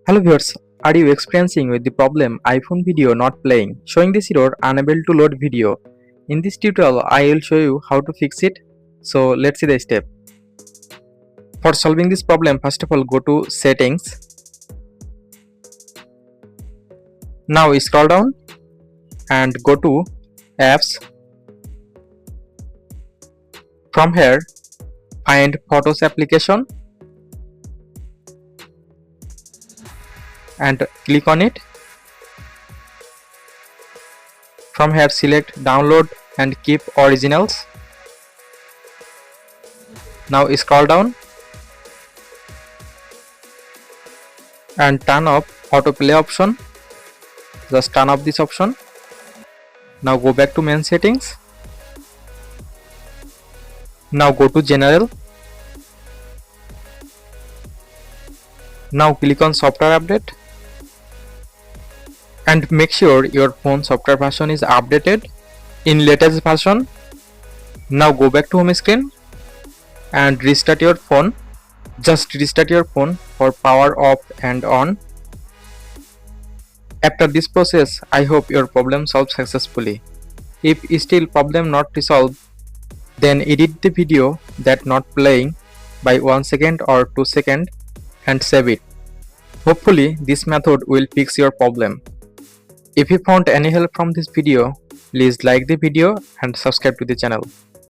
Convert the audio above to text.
Hello viewers, are you experiencing with the problem iPhone video not playing, showing this error unable to load video? In this tutorial, I will show you how to fix it. So let's see the step. For solving this problem, first of all go to settings. Now scroll down and go to apps. From here, find Photos application and click on it. From here select download and keep originals. Now scroll down and turn off autoplay option. Just turn off this option. Now go back to main settings. Now go to general. Now click on software update and make sure your phone software version is updated in latest version. Now go back to home screen and restart your phone. Just restart your phone for power off and on. After this process, I hope your problem solved successfully. If still problem not resolved, then edit the video that not playing by 1 second or 2 seconds and save it. Hopefully this method will fix your problem. If you found any help from this video, please like the video and subscribe to the channel.